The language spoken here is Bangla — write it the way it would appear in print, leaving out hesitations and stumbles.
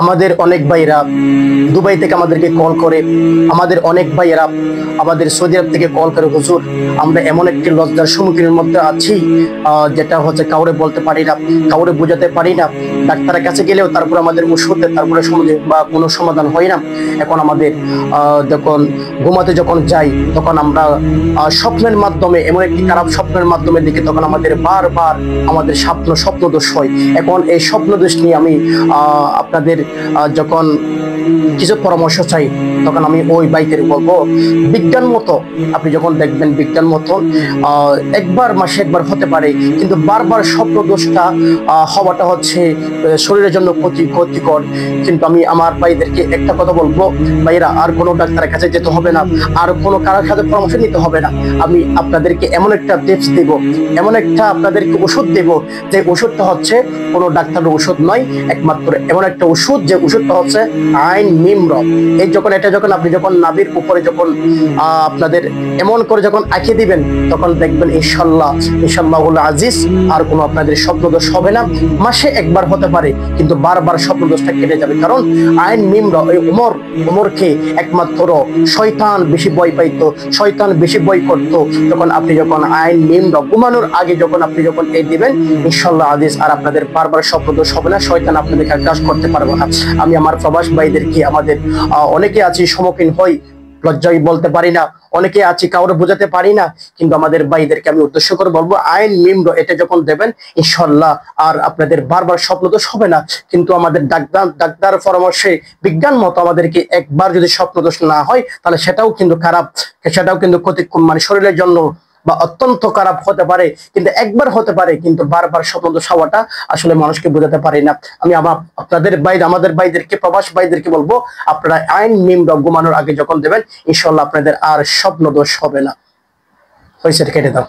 আমাদের অনেক ভাইরা দুবাই থেকে আমাদেরকে কল করে, আমাদের অনেক ভাইয়েরা আমাদের সৌদি আরব থেকে কল করে, হুজুর আমরা এমন একটি লজ্জার সম্মুখীনের মধ্যে আছি যেটা হচ্ছে কাউরে বলতে পারি না, কাউরে বোঝাতে পারি না। ডাক্তারের কাছে গেলেও তারপর আমাদের ওষুধ দেয়, তারপরে বা কোনো সমাধান হয় না। এখন আমাদের যখন ঘুমাতে যখন যাই তখন আমরা স্বপ্নের মাধ্যমে, এমন একটি খারাপ স্বপ্নের মাধ্যমে দেখি, তখন আমাদের বারবার আমাদের স্বপ্নদোষ হয়। এখন এই স্বপ্নদোষ নিয়ে আমি আপনাদের যখন কিছু পরামর্শ চাই, তখন আমি ওই বাইকের বলবো বিজ্ঞান মতো আপনি যখন দেখবেন, বিজ্ঞান মতো একবার মাসে একবার হতে পারে, কিন্তু বারবার স্বপ্নদোষটা হওয়াটা হচ্ছে শরীরের জন্য ক্ষতিকর। কিন্তু আমি আমার ভাইদেরকে একটা কথা বলবো, ভাইরা আর কোনো ডাক্তারের কাছে যেতে হবে না, আর কোনো কারোর সাথে পরামর্শ নিতে হবে না। আমি আপনাদেরকে এমন একটা টিপস দেব, এমন একটা আপনাদেরকে ওষুধ দেব, যে ওষুধটা হচ্ছে কোনো ডাক্তারের ওষুধ নয়, একমাত্র এমন একটা ওষুধ যে ওষুধটা হচ্ছে আইন মিমর। এই এটা যখন আপনি যখন নাভির উপরে যখন আপনাদের এমন করে যখন আঁকে দিবেন, তখন দেখবেন ইনশাআল্লাহুল আজিজ আর কোনো আপনাদের স্বপ্নদোষ হবে না। মাসে একবার হতে পারে, কিন্তু বারবার স্বপ্নদোষটা কেটে যাবে। কারণ আইন মিমর, ওই উমরকে একমাত্র শয়তান বেশি ভয় পাইতো, শয়তান বেশি ভয় করতো। তখন আপনি যখন আইন মিমর ঘুমানোর আগে যখন আপনি যখন এই দিবেন, ইনশাআল্লাহ আজিজ আর আপনাদের বারবার স্বপ্নদোষ হবে না, শয়তান আপনাদেরকে গ্রাস করতে পারবে না। আমি আমার প্রবাস ভাইদেরকে, আমাদের অনেকে আছি সম্মুখীন হই, লজ্জায় বলতে পারি না, অনেকে আছি কাউরে বোঝাতে পারি না, কিন্তু আমাদের ভাইদেরকে আমি উদ্দেশ্য করে বলবো আইন মিমর এটা যখন দেবেন, ইনশাআল্লাহ আর আপনাদের বারবার স্বপ্নদোষ হবে না। কিন্তু আমাদের ডাক্তার পরামর্শে বিজ্ঞান মতো আমাদেরকে একবার যদি স্বপ্নদোষ না হয়, তাহলে সেটাও কিন্তু খারাপ, সেটাও কিন্তু ক্ষতি, মানে শরীরের জন্য বা অত্যন্ত খারাপ হতে পারে। কিন্তু একবার হতে পারে, কিন্তু বারবার স্বপ্নদোষ হওয়াটা আসলে মানুষকে বোঝাতে পারি না। আমি আমাদের ভাইদেরকে, প্রবাস ভাইদেরকে বলবো, আপনারা আইন মিমর ঘুমানোর আগে যখন দেবেন, ইনশাআল্লাহ আপনাদের আর স্বপ্নদোষ হবে না। হয়েছে, কেটে দাও।